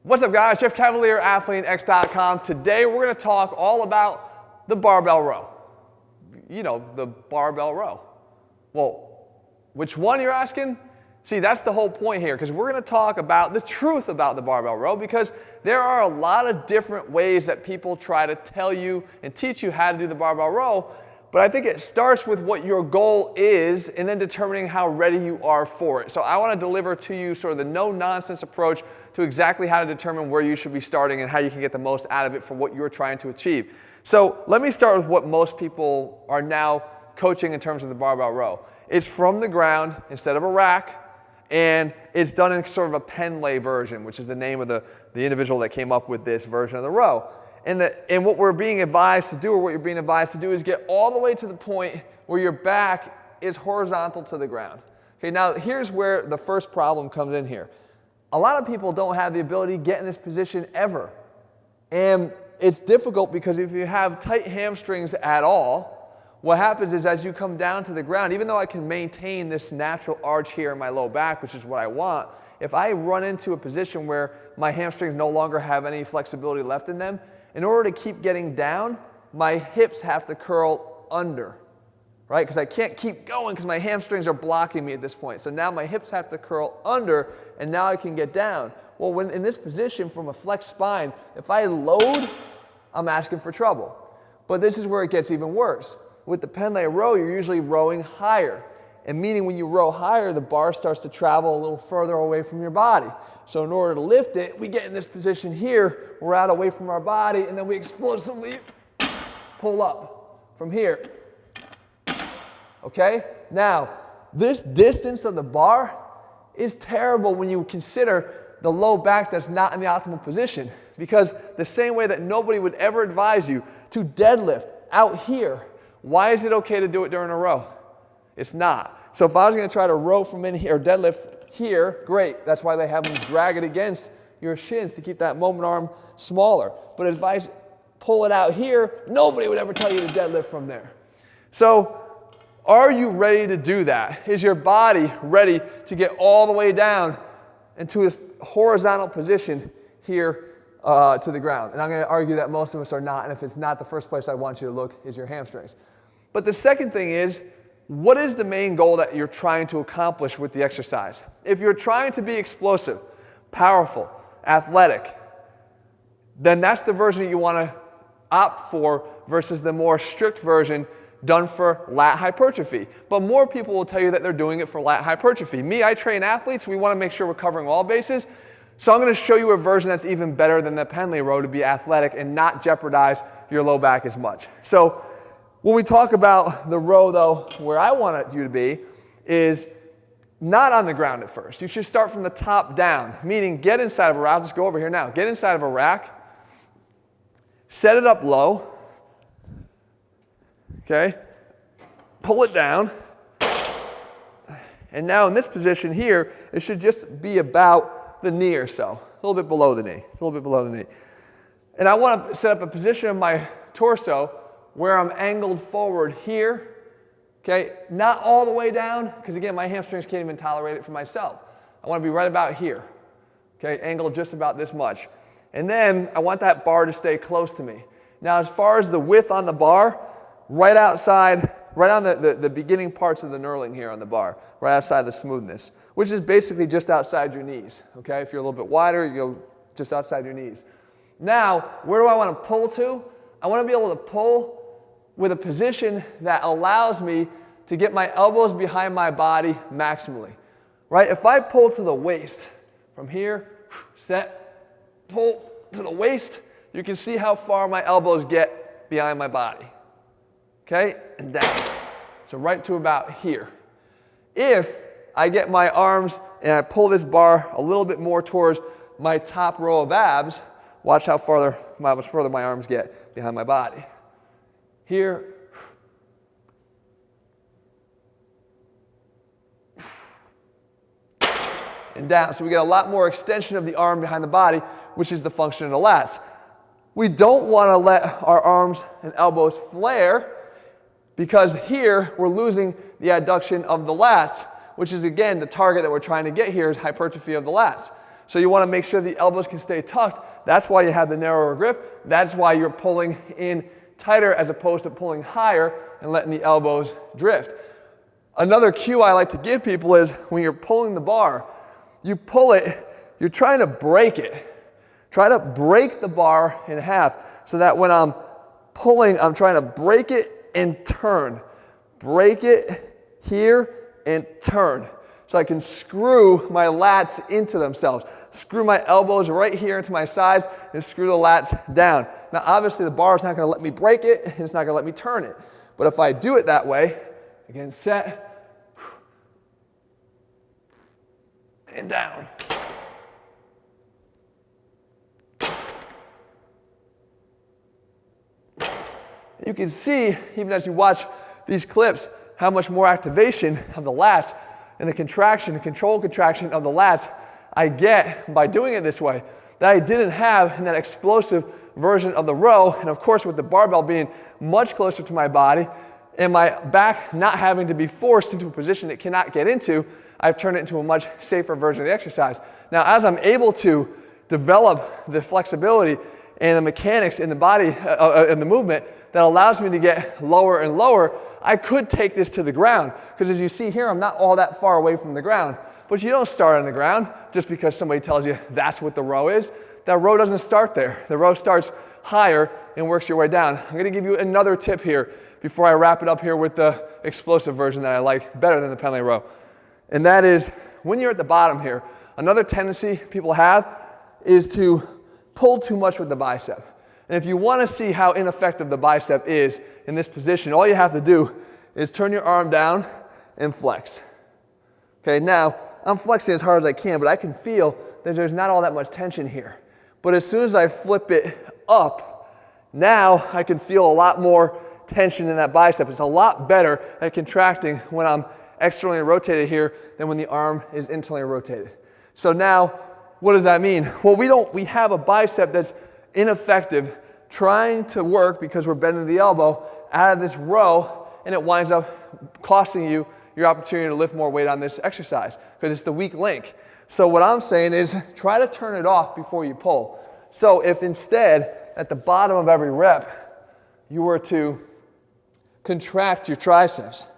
What's up, guys? Jeff Cavaliere, AthleanX.com. Today we're going to talk all about the barbell row. You know, the barbell row. Well, which one, you're asking? See, that's the whole point here, because we're going to talk about the truth about the barbell row, because there are a lot of different ways that people try to tell you and teach you how to do the barbell row, but I think it starts with what your goal is and then determining how ready you are for it. So I want to deliver to you sort of the no-nonsense approach to exactly how to determine where you should be starting and how you can get the most out of it for what you're trying to achieve. So let me start with what most people are now coaching in terms of the barbell row. It's from the ground instead of a rack, and it's done in sort of a Pendlay version, which is the name of the individual that came up with this version of the row. And what we're being advised to do, or what you're being advised to do, is get all the way to the point where your back is horizontal to the ground. Okay, now here's where the first problem comes in here. A lot of people don't have the ability to get in this position ever. And it's difficult because if you have tight hamstrings at all, what happens is as you come down to the ground, even though I can maintain this natural arch here in my low back, which is what I want, if I run into a position where my hamstrings no longer have any flexibility left in them, in order to keep getting down, my hips have to curl under, right? Because I can't keep going because my hamstrings are blocking me at this point. So now my hips have to curl under, and now I can get down. Well, when in this position from a flexed spine, if I load, I'm asking for trouble. But this is where it gets even worse. With the Pendlay row, you're usually rowing higher. And meaning when you row higher, the bar starts to travel a little further away from your body. So in order to lift it, we get in this position here, we're out away from our body, and then we explosively pull up from here. Okay? Now, this distance of the bar is terrible when you consider the low back that's not in the optimal position. Because the same way that nobody would ever advise you to deadlift out here, why is it okay to do it during a row? It's not. So if I was going to try to row from in here, or deadlift here, great. That's why they have them drag it against your shins to keep that moment arm smaller. But if I pull it out here, nobody would ever tell you to deadlift from there. So are you ready to do that? Is your body ready to get all the way down into this horizontal position here to the ground? And I'm going to argue that most of us are not, and if it's not, the first place I want you to look is your hamstrings. But the second thing is, what is the main goal that you're trying to accomplish with the exercise? If you're trying to be explosive, powerful, athletic, then that's the version that you want to opt for versus the more strict version done for lat hypertrophy. But more people will tell you that they're doing it for lat hypertrophy. Me, I train athletes. We want to make sure we're covering all bases. So I'm going to show you a version that's even better than the Pendlay row to be athletic and not jeopardize your low back as much. So when we talk about the row, though, where I want you to be is not on the ground at first. You should start from the top down, meaning get inside of a rack. I'll just go over here now. Get inside of a rack. Set it up low. Okay? Pull it down. And now in this position here, it should just be about the knee or so. A little bit below the knee. It's a little bit below the knee. And I want to set up a position of my torso where I'm angled forward here, okay? Not all the way down, because again, my hamstrings can't even tolerate it for myself. I want to be right about here, okay? Angled just about this much. And then I want that bar to stay close to me. Now, as far as the width on the bar, right outside, right on the beginning parts of the knurling here on the bar, right outside the smoothness, which is basically just outside your knees, okay? If you're a little bit wider, you go just outside your knees. Now, where do I want to pull to? I want to be able to pull with a position that allows me to get my elbows behind my body maximally, right? If I pull to the waist, from here, set, pull to the waist, you can see how far my elbows get behind my body, okay? And down. So right to about here. If I get my arms and I pull this bar a little bit more towards my top row of abs, watch how much further my arms get behind my body. Here. And down. So we get a lot more extension of the arm behind the body, which is the function of the lats. We don't want to let our arms and elbows flare because here we're losing the adduction of the lats, which is again the target that we're trying to get here is hypertrophy of the lats. So you want to make sure the elbows can stay tucked. That's why you have the narrower grip. That's why you're pulling in tighter as opposed to pulling higher and letting the elbows drift. Another cue I like to give people is when you're pulling the bar, you pull it, you're trying to break it. Try to break the bar in half so that when I'm pulling, I'm trying to break it and turn. Break it here and turn. So I can screw my lats into themselves. Screw my elbows right here into my sides and screw the lats down. Now obviously the bar is not going to let me break it and it's not going to let me turn it. But if I do it that way, again, set, and down. You can see, even as you watch these clips, how much more activation of the lats and the contraction, the controlled contraction of the lats I get by doing it this way that I didn't have in that explosive version of the row. And of course, with the barbell being much closer to my body and my back not having to be forced into a position it cannot get into, I've turned it into a much safer version of the exercise. Now, as I'm able to develop the flexibility and the mechanics in the body, in the movement, that allows me to get lower and lower, I could take this to the ground. Because as you see here, I'm not all that far away from the ground. But you don't start on the ground just because somebody tells you that's what the row is. That row doesn't start there. The row starts higher and works your way down. I'm going to give you another tip here before I wrap it up here with the explosive version that I like better than the penalty row. And that is, when you're at the bottom here, another tendency people have is to pull too much with the bicep. And if you want to see how ineffective the bicep is in this position, all you have to do is turn your arm down and flex. Okay, now I'm flexing as hard as I can, but I can feel that there's not all that much tension here. But as soon as I flip it up, now I can feel a lot more tension in that bicep. It's a lot better at contracting when I'm externally rotated here than when the arm is internally rotated. So now, what does that mean? Well, we have a bicep that's ineffective trying to work because we're bending the elbow out of this row, and it winds up costing you your opportunity to lift more weight on this exercise because it's the weak link. So what I'm saying is try to turn it off before you pull. So if instead at the bottom of every rep you were to contract your triceps,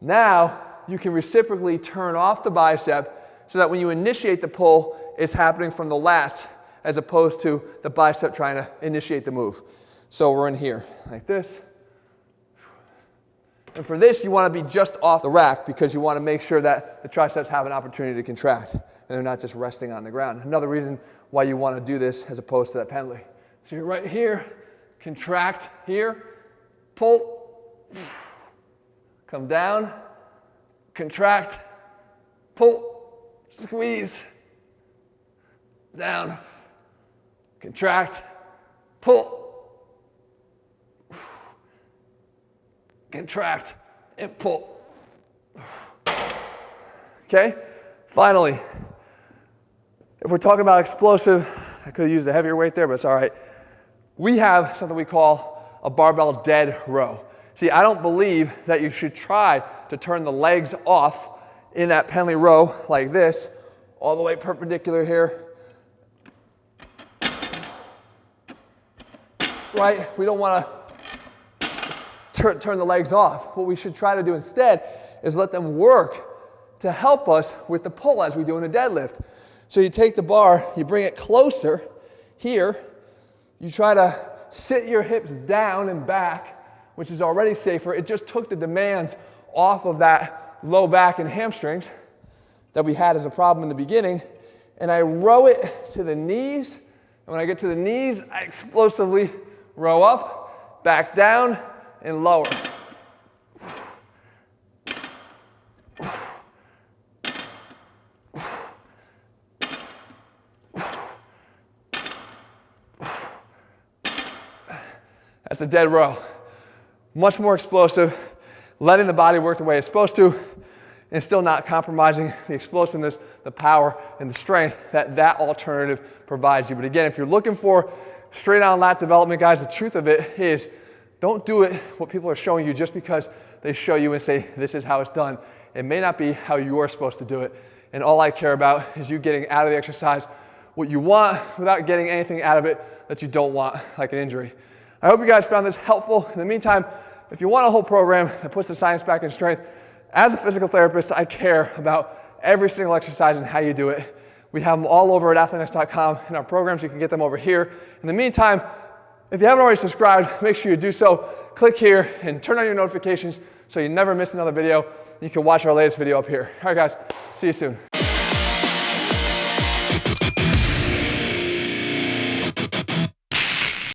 now you can reciprocally turn off the bicep so that when you initiate the pull, it's happening from the lats as opposed to the bicep trying to initiate the move. So we're in here like this. And for this, you want to be just off the rack because you want to make sure that the triceps have an opportunity to contract and they're not just resting on the ground. Another reason why you want to do this as opposed to that penalty. So you're right here, contract here, pull, come down, contract, pull, squeeze, down, contract, pull, contract, and pull. Okay? Finally, if we're talking about explosive, I could have used a heavier weight there, but it's all right. We have something we call a barbell dead row. See, I don't believe that you should try to turn the legs off in that penalty row like this, all the way perpendicular here. Right? We don't want to turn the legs off. What we should try to do instead is let them work to help us with the pull as we do in a deadlift. So you take the bar, you bring it closer here, you try to sit your hips down and back, which is already safer. It just took the demands off of that low back and hamstrings that we had as a problem in the beginning, and I row it to the knees, and when I get to the knees, I explosively row up, back down, and lower. That's a dead row. Much more explosive, letting the body work the way it's supposed to, and still not compromising the explosiveness, the power, and the strength that alternative provides you. But again, if you're looking for straight on lat development, guys, the truth of it is don't do it what people are showing you just because they show you and say this is how it's done. It may not be how you're supposed to do it. And all I care about is you getting out of the exercise what you want without getting anything out of it that you don't want, like an injury. I hope you guys found this helpful. In the meantime, if you want a whole program that puts the science back in strength, as a physical therapist, I care about every single exercise and how you do it. We have them all over at athleanx.com in our programs. You can get them over here. In the meantime, if you haven't already subscribed, make sure you do so. Click here and turn on your notifications so you never miss another video. You can watch our latest video up here. All right, guys, see you soon.